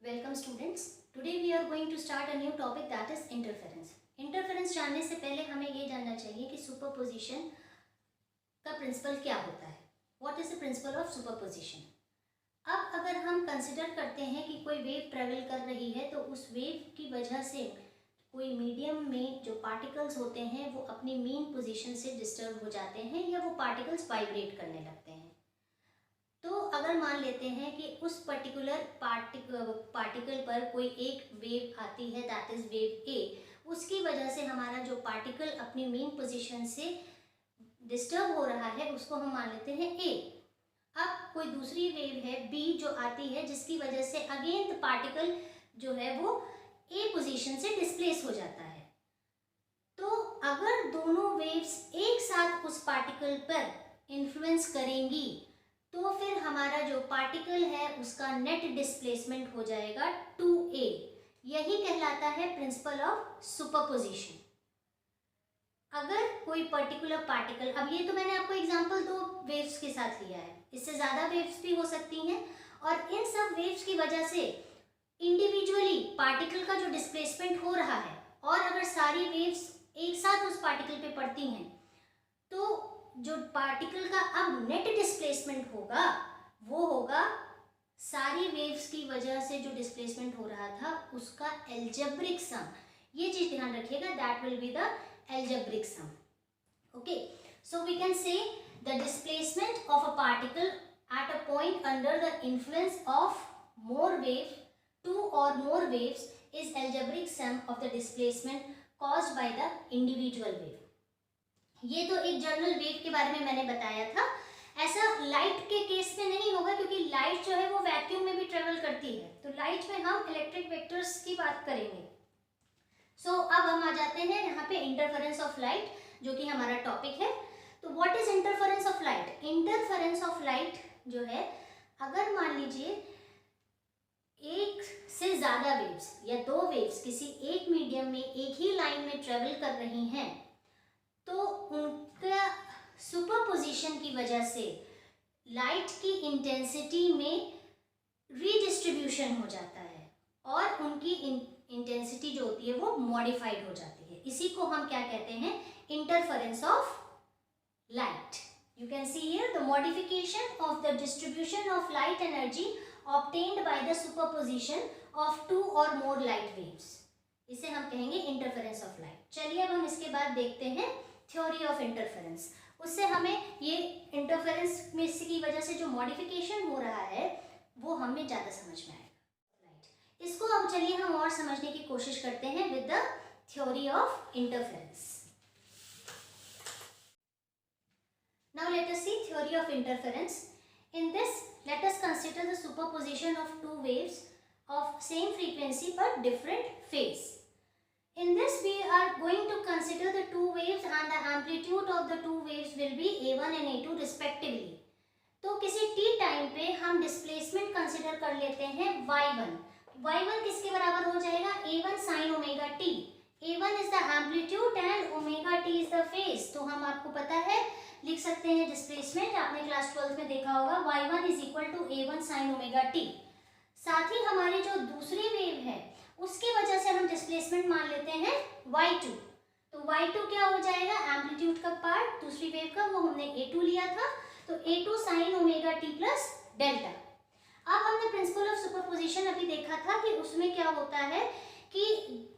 Welcome students. Today we are going to start a new topic that is interference. Interference जानने से पहले हमें ये जानना चाहिए कि सुपरपोजिशन का प्रिंसिपल क्या होता है। What is the principle of superposition. अब अगर हम कंसिडर करते हैं कि कोई वेव ट्रेवल कर रही है तो उस वेव की वजह से कोई मीडियम में जो पार्टिकल्स होते हैं वो अपनी मीन पोजीशन से डिस्टर्ब हो जाते हैं या वो पार्टिकल्स वाइब्रेट करने लगते हैं। तो अगर मान लेते हैं कि उस पर्टिकुलर पार्टिकल पर कोई एक वेव आती है दैट इज वेव ए, उसकी वजह से हमारा जो पार्टिकल अपनी मेन पोजीशन से डिस्टर्ब हो रहा है उसको हम मान लेते हैं ए। अब कोई दूसरी वेव है बी जो आती है जिसकी वजह से अगेन द पार्टिकल जो है वो ए पोजीशन से डिस्प्लेस हो जाता है। तो अगर दोनों वेव्स एक साथ उस पार्टिकल पर इन्फ्लुएंस करेंगी तो फिर हमारा जो पार्टिकल है उसका नेट डिस्प्लेसमेंट हो जाएगा 2a। यही कहलाता है प्रिंसिपल ऑफ सुपरपोजिशन। अगर कोई पर्टिकुलर पार्टिकल, अब ये तो मैंने आपको एग्जांपल दो वेव्स के साथ लिया है, इससे ज़्यादा वेव्स भी हो सकती हैं और इन सब वेव्स की वजह से इंडिविजुअली पार्टिकल का जो डिस्प्लेसमेंट हो रहा है और अगर सारी वेव्स एक साथ उस पार्टिकल पे पड़ती हैं तो जो पार्टिकल का अब नेट डिस्प्लेसमेंट होगा वो होगा सारी वेव्स की वजह से जो डिस्प्लेसमेंट हो रहा था उसका एल्जेब्रिक सम। ये चीज ध्यान रखिएगा, that will be the algebraic sum. Okay, so we can say the displacement of a particle at a point under the influence of more wave, two or more waves is algebraic sum of the displacement caused by the individual wave. ये तो एक general wave के बारे में मैंने बताया था। ऐसा लाइट के केस में नहीं होगा क्योंकि लाइट जो है वो वैक्यूम में भी ट्रेवल करती है, तो लाइट में हम इलेक्ट्रिक वेक्टर्स की बात करेंगे। अब हम आ जाते हैं यहाँ पे इंटरफेरेंस ऑफ लाइट जो कि हमारा टॉपिक है। तो what is interference of light. Interference of light जो है, अगर मान लीजिए एक से ज्यादा वेव्स या दो वेव्स किसी एक मीडियम में एक ही लाइन में ट्रेवल कर रही हैं तो उनका सुपरपोजिशन की वजह से लाइट की इंटेंसिटी में रीडिस्ट्रीब्यूशन हो जाता है और उनकी इंटेंसिटी जो होती है वो मॉडिफाइड हो जाती है। इसी को हम क्या कहते हैं, interference of light. You can see here the modification of the distribution of light energy obtained by the superposition of two or more light waves. इसे हम कहेंगे इंटरफेरेंस ऑफ लाइट। चलिए अब हम इसके बाद देखते हैं थ्योरी ऑफ इंटरफेरेंस। उससे हमें ये इंटरफेरेंस में की वजह से जो मॉडिफिकेशन हो रहा है वो हमें ज़्यादा समझ में आएगा। इसको अब चलिए हम और समझने की कोशिश करते हैं with the theory of interference. Now let us see theory of interference. In this let us consider the superposition of two waves of same frequency but different phase. In this we are going to consider the two waves and the amplitude of the two waves will be A1 and A2 respectively. तो किसी t time पे हम displacement consider कर लेते हैं y1। y1 किसके बराबर हो जाएगा, A1 sin omega t। A1 is the amplitude and omega t is the phase। तो हम आपको पता है लिख सकते हैं डिस्प्लेसमेंट, आपने क्लास 12 में देखा होगा, y1 is equal to A1 sin omega t। साथ ही हमारी जो दूसरी वेव है उसकी वजह से हम डिस्प्लेसमेंट मान लेते हैं y2। तो y2 क्या हो जाएगा, एम्पलीट्यूड का पार्ट दूसरी वेव का, वो हमने A2 लिया था, तो A2 sin omega t plus delta. अब हमने प्रिंसिपल ऑफ सुपरपोजिशन अभी देखा था कि उसमें क्या होता है कि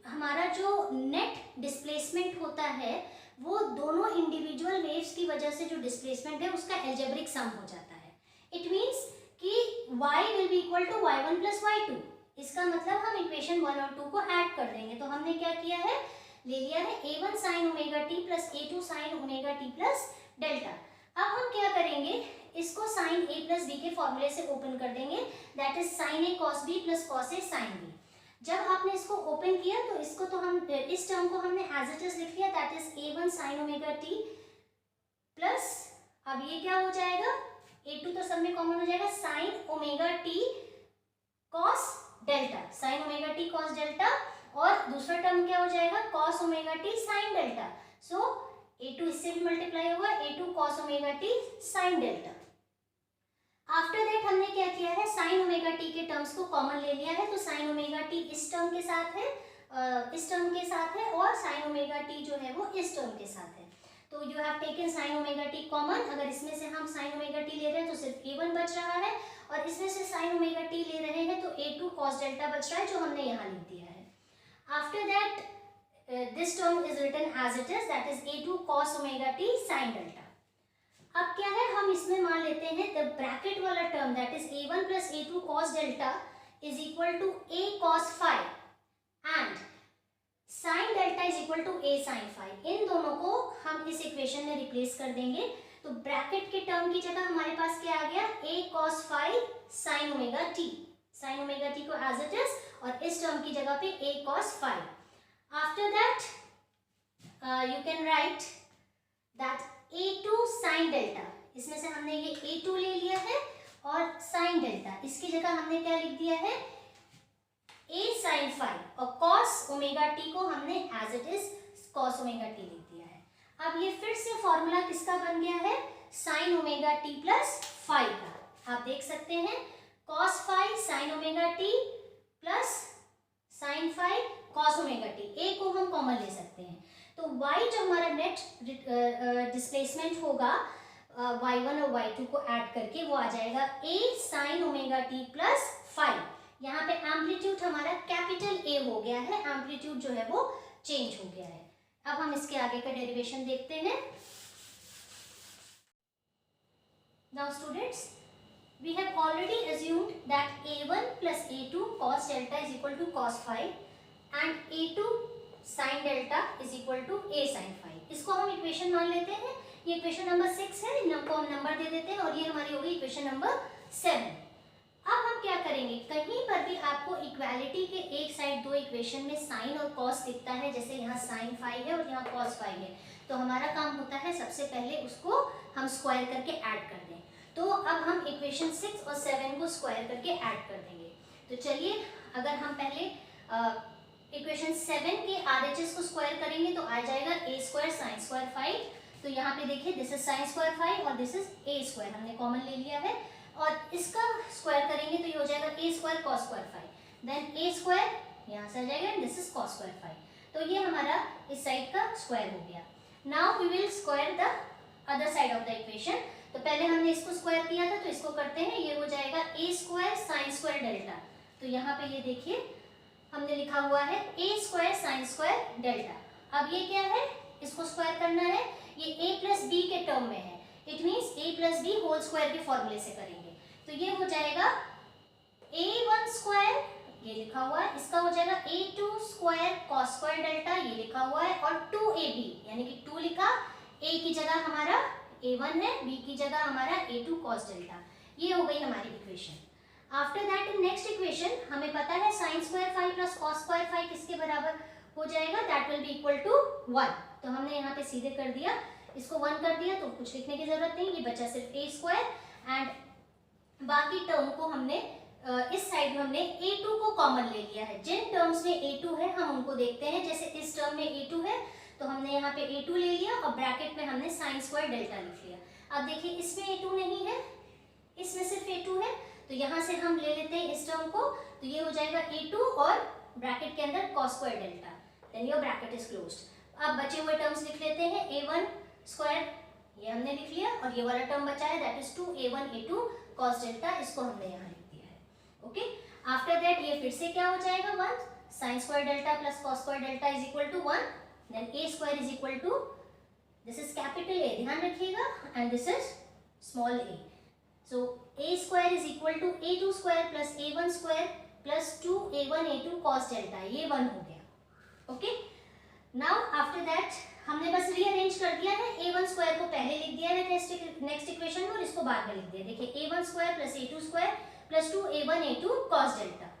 हमारा जो नेट डिस्प्लेसमेंट होता है वो दोनों इंडिविजुअल वेव्स की वजह से जो डिस्प्लेसमेंट है उसका एल्जेब्रिक सम हो जाता है। इट मींस कि y will be equal to y1 plus y2। इसका मतलब हम इक्वेशन 1 और 2 को ऐड कर देंगे। तो हमने क्या किया है, ले लिया है A1 sin omega t plus A2 sin omega t plus delta. अब हम क्या करेंगे, इसको sin a प्लस b के फॉर्मूले से ओपन कर देंगे, that is sin a cos b plus cos a sin b। जब आपने इसको ओपन किया तो इसको तो हम इस टर्म को हमने एज इट इज लिख लिया, that is A1 sin omega t plus, अब ये क्या हो जाएगा, A2 तो सब में कॉमन हो जाएगा, sin omega t cos delta, sin omega t cos delta, और दूसरा टर्म क्या हो जाएगा, cos omega t sin delta. So A2 इससे भी मल्टीप्लाई होगा, A2 cos omega t sin delta. After that हमने क्या किया है, साइन ओमेगा टी के टर्म्स को कॉमन ले लिया है, तो साइन ओमेगा टी इस टर्म के साथ है, इस टर्म के साथ है, और साइन ओमेगा टी जो है वो इस टर्म के साथ है। तो you have taken sign omega T common. अगर इसमें से हम साइन ओमेगा टी ले रहे हैं तो सिर्फ a1 बच रहा है, और इसमें से साइन ओमेगा टी ले रहे हैं तो a2 cos डेल्टा बच रहा है, जो हमने यहाँ लिख दिया है। After that this term is written as it is, that is a2 cos omega t sin delta. अब क्या है, हम इसमें मान लेते हैं द ब्रैकेट वाला term that is a1 plus a2 cos delta is equal to a cos phi and sin delta is equal to a sin phi। इन दोनों को हम इस इक्वेशन में रिप्लेस कर देंगे, तो ब्रैकेट के टर्म की जगह हमारे पास क्या आ गया, a cos phi sin omega t, sin omega t को एज इट इज, और इस टर्म की जगह पे a cos phi। After that you can write that a2 sin delta, इसमें से हमने ये a2 ले लिया है, और sin डेल्टा इसकी जगह हमने क्या लिख दिया है, a sin phi, और cos ओमेगा t को हमने as it is cos omega t लिख दिया है। अब ये फिर से फॉर्मूला किसका बन गया है, sin omega t plus phi का। आप देख सकते हैं cos phi sin omega t plus sin phi cos omega t, a को हम कॉमन ले सकते हैं, तो y जो हमारा नेट डिस्प्लेसमेंट होगा y1 और y2 को ऐड करके, वो आ जाएगा a sin omega t plus phi। यहाँ पे एम्पलीट्यूड हमारा कैपिटल A हो गया है, एम्पलीट्यूड जो है वो चेंज हो गया है। अब हम इसके आगे का डेरिवेशन देखते हैं। Now students, we have already assumed that a1 plus a2 cos delta is equal to cos phi and a2 sin delta is equal to a sin phi। इसको हम इक्वेशन मान लेते हैं, ये इक्वेशन नंबर 6 है, इनको हम नंबर दे देते हैं, और ये हमारी होगी इक्वेशन नंबर 7। अब हम क्या करेंगे, कहीं पर भी आपको इक्वालिटी के एक साइड दो इक्वेशन में साइन और कॉस दिखता है, जैसे यहाँ साइन फाई है और यहाँ कॉस फाई है, तो हमारा काम होता है सबसे पहले उसको हम स्क्वायर करके ऐड कर दें। तो अब हम इक्वेशन 6 और 7 को स्क्वायर करके ऐड कर देंगे। तो चलिए, अगर हम पहले इक्वेशन 7 के RHS को स्क्वायर करेंगे तो आ जाएगा a square sine square phi. तो यहाँ पे देखिए, this is sine square phi और दिस इज a स्क्वायर, हमने कॉमन ले लिया है, और इसका स्क्वायर करेंगे तो ये हो जाएगा a square cos square phi, then a square यहाँ से आ जाएगा, and this is cos square phi. तो ये हमारा इस साइड का स्क्वायर हो गया। Now we will square the other side of the equation. तो पहले हमने इसको स्क्वायर किया था, तो इसको करते हैं, ये हो जाएगा a square sine square delta. तो यहाँ पे ये देखिए हमने लिखा हुआ है a square sine square delta. अब ये क्या है, इसको स्क्वायर करना है, ये a प्लस बी के टर्म में है, it means a plus B whole square के फॉर्मूले से करेंगे। तो ये हो जाएगा a1 स्क्वायर, ये लिखा हुआ है, इसका हो जाएगा a2 square cos square delta, ये लिखा हुआ है, और 2ab यानी कि 2 लिखा, a की जगह हमारा a1 है, b की जगह हमारा a2 कॉस डेल्टा। ये हो गई हमारी equation. After that in next equation हमें पता है sine square phi plus cos square phi किसके बराबर हो जाएगा, that will be equal to 1। तो हमने यहाँ पे सीधे कर दिया, इसको 1 कर दिया, तो कुछ लिखने की जरूरत नहीं, ये बचा सिर्फ a स्क्वायर, एंड बाकी टर्म को हमने इस साइड में हमने a2 को कॉमन ले लिया है। जिन टर्म्स में a2 है हम उनको देखते हैं, जैसे इस टर्म में a2 है तो हमने यहाँ पे a2 ले लिया, और ब्रैकेट में हमने साइन स्क्वायर डेल्टा लिख लिया। अब देखिए इसमें a2 नहीं है, इसमें सिर्फ a2 है, तो यहाँ से हम ले लेते हैं इस टर्म को, तो ये हो जाएगा a2 और ब्रैकेट के अंदर cos square delta, then your bracket is closed. अब बचे हुए टर्म्स लिख लेते हैं, a1 स्क्वायर ये हमने लिख लिया, और ये वाला टर्म बचा है that is 2a1 a2 cos delta, इसको हमने यहाँ लिख दिया है। ओके, आफ्टर दैट ये फिर से क्या हो जाएगा, 1 sine square delta plus cos square delta is equal to 1, then a square is equal to, this is capital A, ध्यान रखिएगा, and this is small a। So a square is equal to a2 square plus a1 square plus 2a1 a2 cos delta, ये 1 हो गया। Okay, now after that हमने बस rearrange कर दिया है, a1 स्क्वायर को पहले लिख दिया है नेक्स्ट इक्वेशन में, और इसको बाद में लिख दिया। देखिए a1 square plus a2 square plus 2a1 a2 cos delta,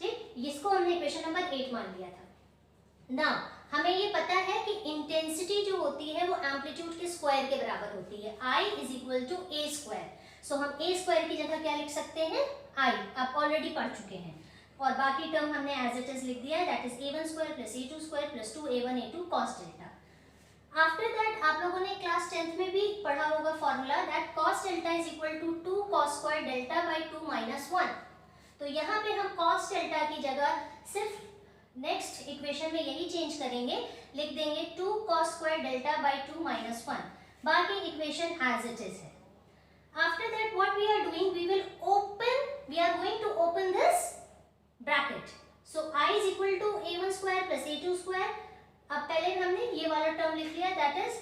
ठीक, इसको हमने इक्वेशन नंबर 8 मान लिया था। नाउ हमें ये पता है कि इंटेंसिटी जो होती है वो एम्पलीट्यूड के स्क्वायर के बराबर होती है, I is equal to a square. So हम a स्क्वायर की जगह क्या लिख सकते हैं, I, आप ऑलरेडी पढ़ चुके हैं, और बाकी टर्म हमने एज इट इज लिख दिया है, that is a1 square plus a2 square plus 2a1 a2 cos delta. After that आप लोगों ने क्लास 10th में भी पढ़ा होगा formula that cos delta is equal to 2 cos square delta by 2 minus 1। तो यहाँ पे हम cos डेल्टा की जगह सिर्फ नेक्स्ट इक्वेशन में यही चेंज करेंगे, लिख देंगे 2 cos square delta by 2 minus 1, बाकी इक्वेशन एज इट इज है। After that what we are doing, we are going to open this bracket. So i is equal to a1 square plus a2 square. अब पहले हमने ये वाला term लिख लिया, that is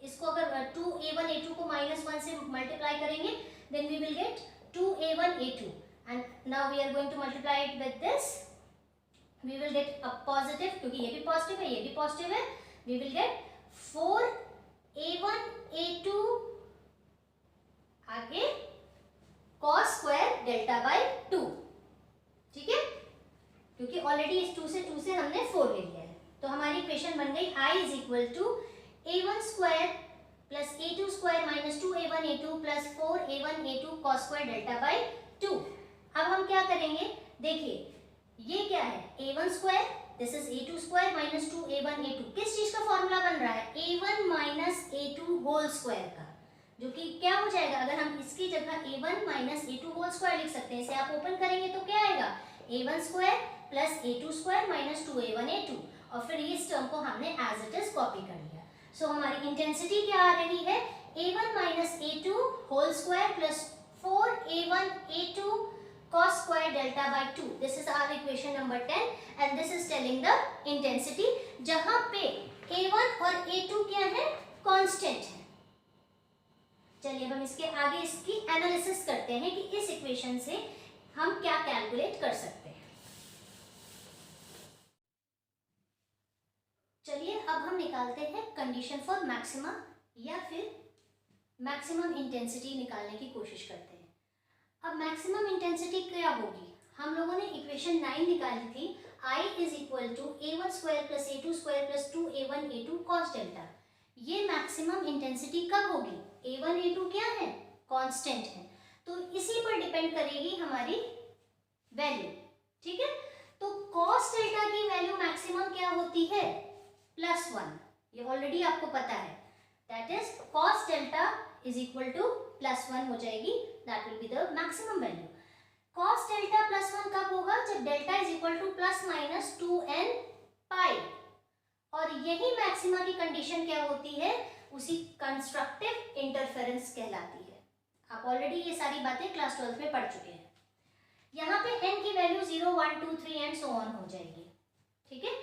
इसको अगर 2a1 a2 को -1 से मल्टीप्लाई करेंगे then we will get 2a1 a2 and now we are going to multiply it with this, we will get a positive, क्योंकि ये भी पॉजिटिव है ये भी पॉजिटिव है, we will gate 4a1 a2 आगे cos स्क्वायर डेल्टा बाई 2। ठीक है, क्योंकि ऑलरेडी इस 2 से हमने 4 ले लिया है, तो हमारी इक्वेशन बन गई i is equal to a1 square plus a2 square minus 2a1 a2 plus 4a1 a2 cos square delta by 2। अब हम क्या करेंगे, देखिए ये क्या है a1 square, this is a2 square minus 2a1 a2, किस चीज का फॉर्मूला बन रहा है, a1 minus a2 whole square का, जो कि क्या हो जाएगा, अगर हम इसकी जगह a1 minus a2 whole square लिख सकते हैं, इसे आप ओपन करेंगे तो क्या आएगा a1 square plus a2 square minus 2a1 a2, और फिर इस टर्म को हमने एज इट इज कॉपी कर लिया। सो हमारी इंटेंसिटी क्या आ रही है, a1 minus a2 whole square plus 4a1 a2 cos square delta by 2। This is our equation number 10 and this is telling the intensity, जहां पे a1 और a2 क्या है, कांस्टेंट है। चलिए अब हम इसके आगे इसकी एनालिसिस करते हैं कि इस इक्वेशन से हम क्या कैलकुलेट कर सकते हैं। चलिए अब हम निकालते हैं कंडीशन फॉर मैक्सिमा या फिर मैक्सिमम इंटेंसिटी निकालने की कोशिश करते हैं। अब मैक्सिमम इंटेंसिटी क्या होगी, हम लोगों ने इक्वेशन 9 निकाली थी, i is equal to a1 square plus a2 square plus 2a1 a2 cos delta. ये मैक्सिमम इंटेंसिटी कब होगी, a1 a2 क्या है, कांस्टेंट है, तो इसी पर डिपेंड करेगी हमारी वैल्यू। ठीक है, तो cos डेल्टा की वैल्यू मैक्सिमम क्या होती है, +1, ये ऑलरेडी आपको पता है, that is cos delta is equal to +1 हो जाएगी, that will be the maximum value. cos delta +1 कब होगा, जब delta is equal to ±2n pi, और यही मैक्सिमा की कंडीशन क्या होती है, उसी कंस्ट्रक्टिव इंटरफेरेंस कहलाती है। आप ऑलरेडी ये सारी बातें क्लास 12 में पढ़ चुके हैं। यहाँ पे n की वैल्यू 0 1 2 3 एंड सो ऑन हो जाएगी। ठीक है,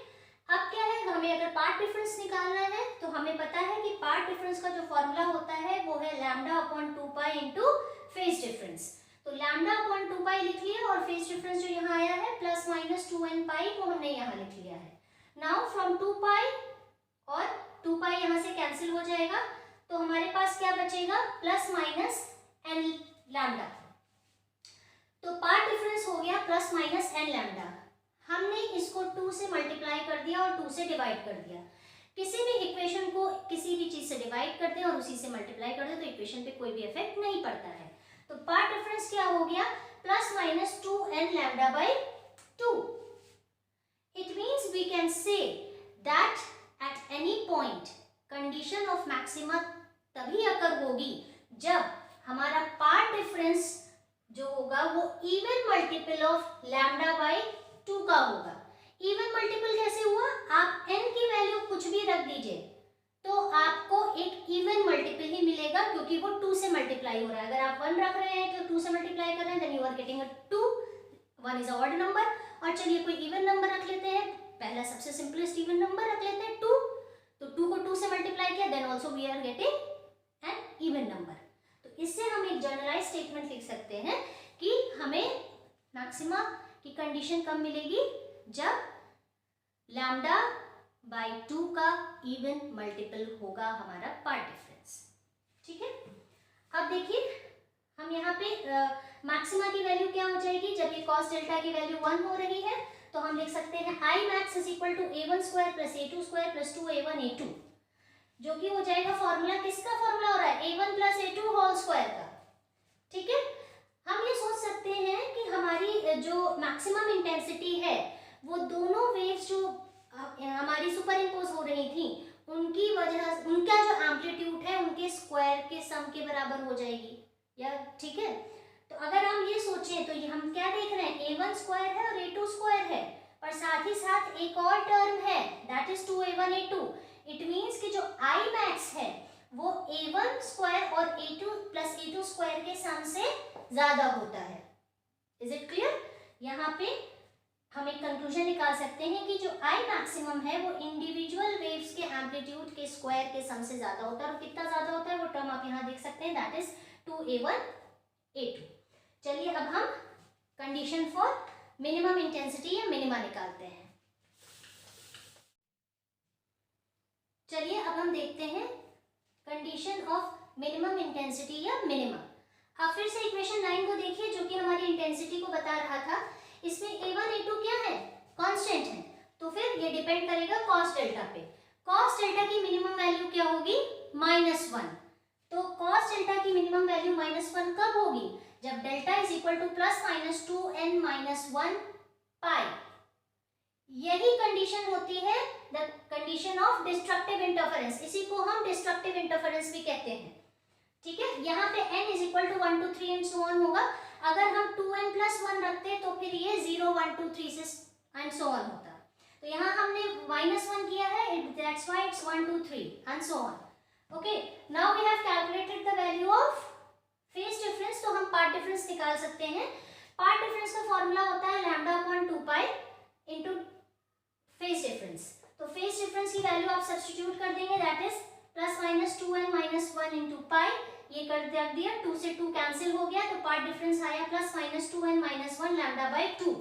अब क्या है, हमें अगर पार्ट डिफरेंस निकालना है तो हमें पता है कि पार्ट डिफरेंस का जो फॉर्मूला होता है वो है lambda upon 2 pi into phase difference. तो लैम्डा अपॉन 2 पाई लिख लिया, और फेज डिफरेंस जो यहाँ आया है ±2n पाई, वो हमने यहाँ लिख लिया है। नाउ फ्रॉम 2 पाई और 2 पाई यहाँ से कैंसिल हो जाएगा, तो हमारे पास क्या बचेगा, ±n लैम्डा। तो पार्ट डिफरेंस हो गया ±n लैम्डा। हमने इसको 2 से मल्टीप्लाई कर दिया और 2 से डिवाइड कर दिया। किसी भी इक्वेशन को किसी भी चीज से डिवाइड करते हैं और उसी से मल्टीप्लाई कर दें तो इक्वेशन पे कोई भी इफेक्ट नहीं पड़ता है। तो पार्ट डिफरेंस क्या हो गया, ±2n lambda by 2। It means we can say that at any point condition of maxima तभी अकर होगी जब हमारा पार्ट डिफरेंस जो होगा वो even multiple of lambda by 2 का होगा। इवन मल्टीपल कैसे हुआ, आप n की वैल्यू कुछ भी रख दीजिए तो आपको एक इवन मल्टीपल ही मिलेगा, क्योंकि वो 2 से मल्टीप्लाई हो रहा है। अगर आप 1 रख रहे हैं तो 2 से मल्टीप्लाई कर रहे हैं, then you are getting a 2, 1 is a odd number. और चलिए कोई इवन नंबर रख लेते हैं, पहला सबसे सिंपलेस्ट इवन नंबर रख लेते हैं 2, तो 2 को 2 से मल्टीप्लाई किया, then also we are getting an even number. तो इससे हम एक जनरलाइज स्टेटमेंट लिख सकते हैं कि हमें मैक्सिमा की कंडीशन कब मिलेगी, जब लैम्डा बाई 2 का इवन मल्टीपल होगा हमारा पार्ट डिफरेंस। ठीक है, अब देखिए हम यहाँ पे मैक्सिमा की वैल्यू क्या हो जाएगी, जब ये cos डेल्टा की वैल्यू 1 हो रही है तो हम लिख सकते हैं i max is equal to a1 square plus a2 square plus 2a1 a2, जो कि हो जाएगा फॉर्मूला, किसका फॉर्मूला हो रहा है, a1 plus a2 whole square का। ठीक है, हम ये सोच सकते हैं कि हमारी जो मैक्सिमम इंटेंसिटी है वो दोनों वेव्स जो हमारी सुपर इम्पोज हो रही थी उनकी वजह, उनका जो एम्पलीट्यूड है उनके स्क्वायर के सम के बराबर हो जाएगी, या ठीक है। तो अगर हम ये सोचें तो ये हम क्या देख रहे हैं, a1 स्क्वायर है और a2 स्क्वायर है, और साथ ही साथ एक और टर्म है that is 2a1 a2। It means कि जो i मैक्स है वो a1 स्क्वायर और a2 प्लस a2 स्क्वायर के सम से ज्यादा होता है। Is it clear? यहाँ पे हम एक कंक्लूजन निकाल सकते हैं कि जो i मैक्सिमम है वो इंडिविजुअल वेव्स के एम्पलीट्यूड के स्क्वायर के सम से ज्यादा होता है। और कितना ज्यादा होता है वो टर्म आप यहाँ देख सकते हैं, दैट इज 2a1 a2। चलिए अब हम कंडीशन फॉर मिनिमम इंटेंसिटी या मिनिमा निकालते हैं। चलिए अब हम देखते हैं कंडीशन ऑफ मिनिमम इंटेंसिटी या मिनिमा। अब फिर से इक्वेशन 9 को देखिए जो कि हमारी इंटेंसिटी को बता रहा था। इसमें a1 a2 क्या है, कांस्टेंट है, तो फिर ये डिपेंड करेगा cos डेल्टा पे। cos डेल्टा की मिनिमम वैल्यू क्या होगी, -1। तो cos डेल्टा की मिनिमम वैल्यू -1 कब होगी, जब delta is equal to +-2n-1 pi. यही कंडीशन होती है the condition of destructive interference. इसी को हम डिस्ट्रक्टिव इंटरफेरेंस भी कहते हैं, ठीक है। यहाँ पे n is equal to 1 2 3 and so on होगा। अगर हम 2n+1 रखते तो फिर ये 0 1 2 3 से एंड सो ऑन होता। तो यहाँ हमने -1 किया है, that's why it's 1 2 3 and so on. Okay, now we have calculated the value of phase difference. तो हम पार्ट डिफरेंस निकाल सकते हैं। पार्ट डिफरेंस का फॉर्मूला होता है λ/2π इनटू फेज डिफरेंस। तो फेज डिफरेंस की वैल्यू आप सब्स्टिट्यूट कर देंगे, दैट इज +-2n-1 इनटू पाई। ये कर दिया, 2 से 2 कैंसिल हो गया, तो पार्ट डिफरेंस आया +-2n-1 λ/2।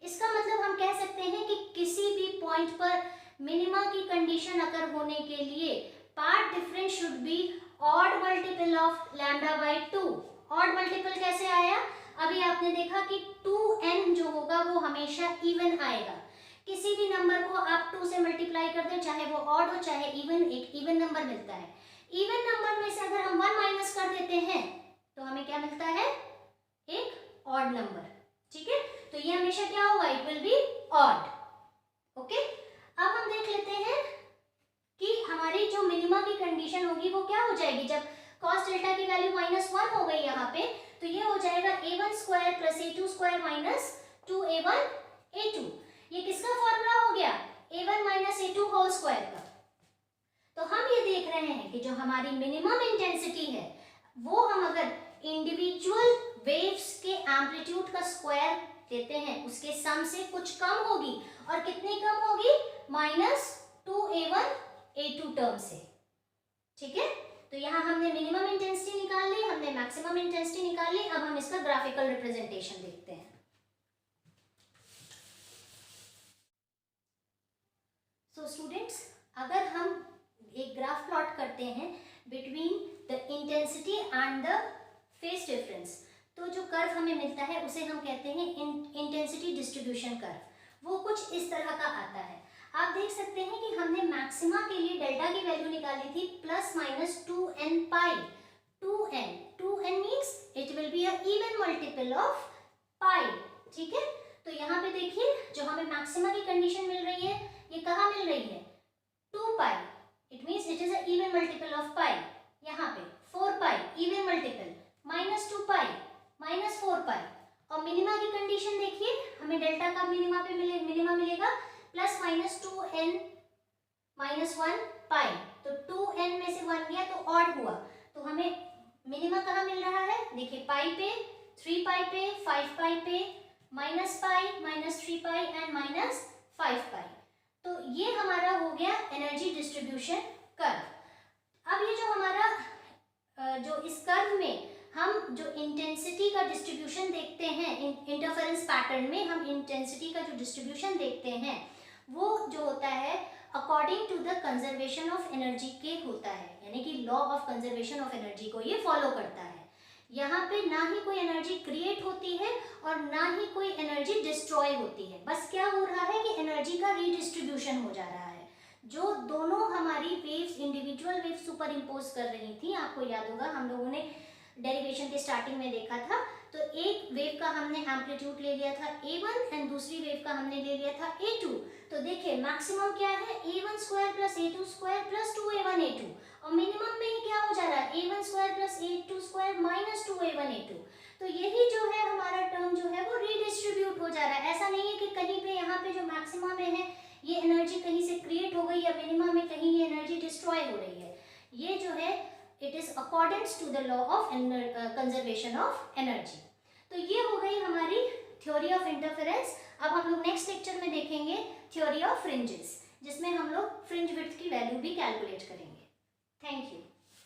इसका मतलब हम कह सकते हैं कि किसी भी पॉइंट पर मिनिमा की कंडीशन अगर होने के लिए path difference should be odd multiple of λ/2। Odd multiple कैसे आया, अभी आपने देखा कि 2n जो होगा वो हमेशा इवन आएगा। किसी भी नंबर को आप 2 से मल्टीप्लाई करते हैं, चाहे वो ऑड हो चाहे इवन, एक इवन नंबर मिलता है। इवन नंबर में से अगर हम 1 माइनस कर देते हैं तो हमें क्या मिलता है, एक ऑड नंबर, ठीक है। तो ये हमेशा क्या होगा, it will be odd. Okay, अब हम देख लेते हैं कि हमारी जो मिनिमा की कंडीशन होगी वो क्या हो जाएगी। जब cos डेल्टा की वैल्यू -1 हो गई यहाँ पे, तो ये हो जाएगा a1 square plus a2 square minus 2a1 a2। ये किसका फॉर्मूला हो गया, a1 minus a2 whole square का। तो हम ये देख रहे हैं कि जो हमारी मिनिमम इंटेंसिटी है वो हम अगर इंडिविजुअल वेव्स के एम्पलीट्यूड का स्क्वायर देते हैं उसके सम से कुछ कम होगी। और कितनी कम होगी, -2a1 a2 टर्म से, ठीक है। तो यहाँ हमने मिनिमम इंटेंसिटी निकाल ली, हमने मैक्सिमम इंटेंसिटी निकाल ली। अब हम इसका ग्राफिकल रिप्रेजेंटेशन देखते हैं। सो स्टूडेंट्स, अगर हम एक ग्राफ प्लॉट करते हैं between the intensity and the phase difference, तो जो कर्व हमें मिलता है उसे हम कहते हैं इंटेंसिटी डिस्ट्रीब्यूशन कर्व। वो कुछ इस तरह का आता है। आप देख सकते हैं कि हमने मैक्सिमा के लिए डेल्टा की वैल्यू निकाली थी +-2n pi. 2n means it will be a even multiple of pi, ठीक है। तो यहाँ पे देखिए जो हमें मैक्सिमा की कंडीशन मिल रही है ये कहाँ मिल रही है, 2 pi, it means it is a even multiple of pi. यहाँ पे 4 पाई इवन मल्टीपल, -2 पाई -4 पाई। और मिनिमा की कंडीशन देखिए, हमें डेल्टा का मिनिमा मिलेगा +-2n-1 पाई। तो 2n में से 1 गया तो ऑड हुआ, तो हमें मिनिमा कहाँ मिल रहा है, देखिए पाई पे, 3 पाई पे, 5 पाई पे, -पाई, -3 पाई एंड -5 पाई। तो ये हमारा हो गया एनर्जी डिस्ट्रीब्यूशन कर्व। अब ये जो हमारा जो इस कर्व में हम जो इंटेंसिटी का डिस्ट्रीब्यूशन देखते हैं, इंटरफेरेंस पैटर्न में हम इंटेंसिटी का जो डिस्ट्रीब्यूशन देखते हैं वो जो होता है according to the conservation of energy के होता है, यानी कि law of conservation of energy को ये फॉलो करता है। यहाँ पे ना ही कोई एनर्जी क्रिएट होती है और ना ही कोई एनर्जी डिस्ट्रॉय होती है। बस क्या हो रहा है कि एनर्जी का रीडिस्ट्रीब्यूशन हो जा रहा है। जो दोनों हमारी waves, individual waves super impose कर रही थी, आपको याद होगा हम लोगों ने डेरिवेशन के स्टार्टिंग में देखा था। तो एक वेव का हमने एम्पलीट्यूड ले लिया था A1 एंड दूसरी वेव का हमने ले लिया था A2। तो देखिए मैक्सिमम क्या है, A1 square plus A2 square plus 2A1 A2, और मिनिमम में ही क्या हो जा रहा है, A1 square plus A2 square minus 2A1 A2। तो यही जो है हमारा टर्म जो है वो रीडिस्ट्रीब्यूट हो जा रहा है। ऐसा नहीं है कि कहीं पे यहाँ पे जो मैक्सिमम में है ये एनर्जी कहीं से क्रिएट हो गई या मिनिमम में कहीं ये एनर्जी डिस्ट्रॉय हो रही है। ये जो है it is accordings to the law of conservation of energy. तो ये हो गई हमारी थ्योरी ऑफ इंटरफेरेंस। अब हम लोग नेक्स्ट लेक्चर में देखेंगे थ्योरी ऑफ फ्रिंजेस, जिसमें हम लोग फ्रिंज विड्थ की वैल्यू भी कैलकुलेट करेंगे। Thank you.